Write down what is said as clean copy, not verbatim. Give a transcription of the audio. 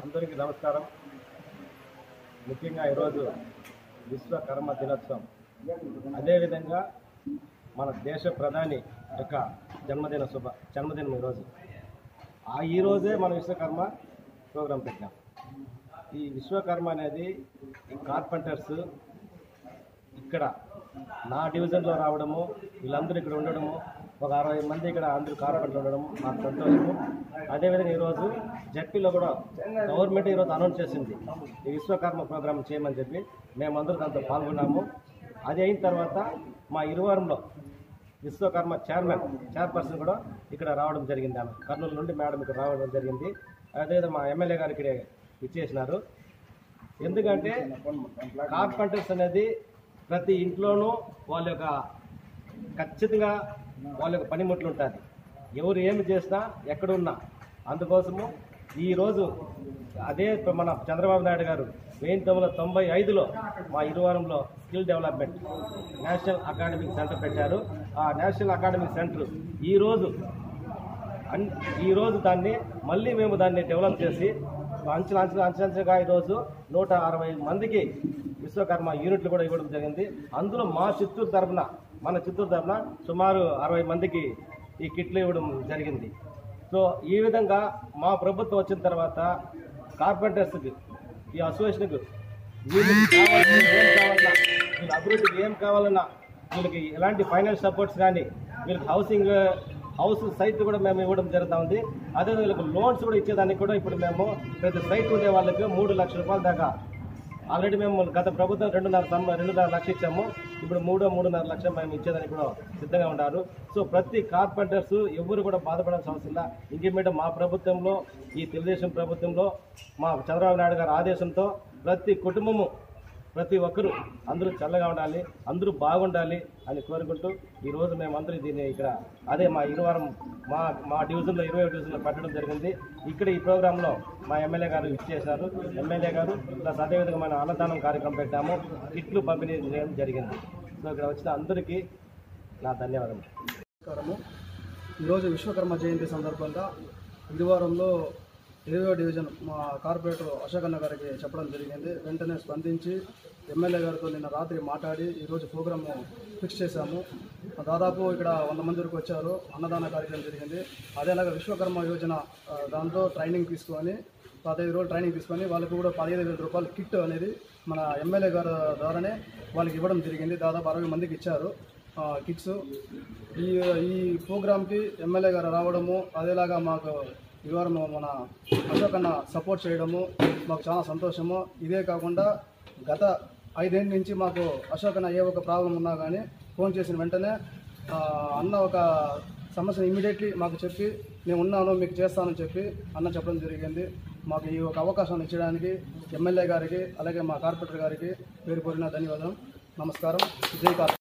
అందరికీ నమస్కారం. ముఖ్యంగా ఈరోజు విశ్వకర్మ దినోత్సవం, అదేవిధంగా మన దేశ ప్రధాని యొక్క జన్మదినం ఈరోజు. ఈరోజే మన విశ్వకర్మ ప్రోగ్రాం పెట్టాం. ఈ విశ్వకర్మ అనేది ఈ కార్పెంటర్స్ ఇక్కడ నా డివిజన్లో రావడము, వీళ్ళందరూ ఇక్కడ ఉండడము, ఒక 60 మంది ఇక్కడ అందరూ కార్పెంటర్లు ఉండడము నాకు సంతోషము. అదేవిధంగా ఈరోజు జడ్పీలో కూడా గవర్నమెంట్ ఈరోజు అనౌన్స్ చేసింది ఈ విశ్వకర్మ ప్రోగ్రాం చేయమని చెప్పి. మేమందరూ దాంతో పాల్గొన్నాము. అది అయిన తర్వాత మా ఇరువారంలో విశ్వకర్మ చైర్పర్సన్ కూడా ఇక్కడ రావడం జరిగింది. ఆమె కర్నూలు నుండి మేడం ఇక్కడ రావడం జరిగింది. అదేవిధంగా మా ఎమ్మెల్యే గారు ఇక్కడే ఇచ్చేసినారు. ఎందుకంటే కార్పెంటర్స్ అనేది ప్రతి ఇంట్లోనూ వాళ్ళ యొక్క ఖచ్చితంగా వాళ్ళ యొక్క పనిముట్లు ఉంటుంది. ఎవరు ఏమి చేసినా ఎక్కడున్నా. అందుకోసము ఈరోజు అదే మన చంద్రబాబు నాయుడు గారు 1995లో మా ఇరువారంలో skill development national academic centre పెట్టారు. ఆ నేషనల్ అకాడమిక్ సెంటర్ ఈరోజు దాన్ని మళ్ళీ మేము దాన్ని డెవలప్ చేసి అంచెలంచెగా ఈరోజు 160 మందికి విశ్వకర్మ యూనిట్లు కూడా ఇవ్వడం జరిగింది. అందులో మన చిత్తూరు తరఫున సుమారు 60 మందికి ఈ కిట్లు ఇవ్వడం జరిగింది. సో ఈ విధంగా మా ప్రభుత్వం వచ్చిన తర్వాత కార్పెంటర్స్కి, ఈ అసోసియేషన్కి వీళ్ళకి కావాలన్నా వీళ్ళ అభివృద్ధికి ఏం కావాలన్నా, వీళ్ళకి ఎలాంటి ఫైనాన్స్ సపోర్ట్స్ కానీ, వీళ్ళకి హౌస్ సైట్ కూడా మేము ఇవ్వడం జరుగుతూ ఉంది. అదే వీళ్ళకి లోన్స్ కూడా ఇచ్చేదానికి కూడా ఇప్పుడు మేము ప్రతి సైట్ ఉండే వాళ్ళకి 3 లక్షల రూపాయల దాకా ఆల్రెడీ మేము గత ప్రభుత్వం 2.5 లక్షలు ఇచ్చాము. ఇప్పుడు 3.5 లక్షలు మేము ఇచ్చేదానికి కూడా సిద్ధంగా ఉన్నారు. సో ప్రతి కార్పెంటర్స్ ఎవరు కూడా బాధపడాల్సిన అవసరం లేదు. ఇంకేమిటంటే మా ప్రభుత్వంలో, ఈ తెలుగుదేశం ప్రభుత్వంలో మా చంద్రబాబు నాయుడు గారి ఆదేశంతో ప్రతి కుటుంబము, ప్రతి ఒక్కరూ అందరూ చల్లగా ఉండాలి, అందరూ బాగుండాలి అని కోరుకుంటూ ఈరోజు మేమందరూ దీన్ని ఇక్కడ అదే మా ఇరువారం మా డివిజన్లో 20 డివిజన్లో పెట్టడం జరిగింది. ఇక్కడ ఈ ప్రోగ్రాంలో మా ఎమ్మెల్యే గారు ఇచ్చేశారు. ఎమ్మెల్యే గారు ప్లస్ అదేవిధంగా మన అన్నదానం కార్యక్రమం పెట్టాము, కిట్లు పంపిణీ చేయడం జరిగింది. సో ఇక్కడ వచ్చిన అందరికీ నా ధన్యవాదాలు. నమస్కారము. ఈరోజు విశ్వకర్మ జయంతి సందర్భంగా ఇరువారంలో 20వ డివిజన్ మా కార్పొరేటర్ అశోక్ అన్న గారికి చెప్పడం జరిగింది. వెంటనే స్పందించి ఎమ్మెల్యే గారితో నిన్న రాత్రి మాట్లాడి ఈరోజు ప్రోగ్రాము ఫిక్స్ చేశాము. దాదాపు ఇక్కడ 100 మంది వరకు వచ్చారు. అన్నదాన కార్యక్రమం జరిగింది. అదేలాగా విశ్వకర్మ యోజన దాంతో ట్రైనింగ్ తీసుకొని 15 రోజులు ట్రైనింగ్ తీసుకొని వాళ్ళకు కూడా 15,000 రూపాయల కిట్ అనేది మన ఎమ్మెల్యే గారి ద్వారానే వాళ్ళకి ఇవ్వడం జరిగింది. దాదాపు 60 మందికి ఇచ్చారు కిట్స్. ఈ ప్రోగ్రాంకి ఎమ్మెల్యే గారు రావడము, అదేలాగా మాకు ఇవాళ మన అశోక్ అన్న సపోర్ట్ చేయడము మాకు చాలా సంతోషము. ఇదే కాకుండా గత 5 ఏళ్ళ నుంచి మాకు అశోక్ అన్న ఏ ఒక ప్రాబ్లం ఉన్నా కానీ ఫోన్ చేసిన వెంటనే అన్న ఒక సమస్యను ఇమీడియట్లీ మాకు చెప్పి నేను ఉన్నాను, మీకు చేస్తానని చెప్పి అన్న చెప్పడం జరిగింది. మాకు ఈ ఒక అవకాశాన్ని ఇచ్చడానికి ఎమ్మెల్యే గారికి, అలాగే మా కార్పొరేటర్ గారికి పేరు కోరిన ధన్యవాదాలు. నమస్కారం. జై కార్పొరేటర్.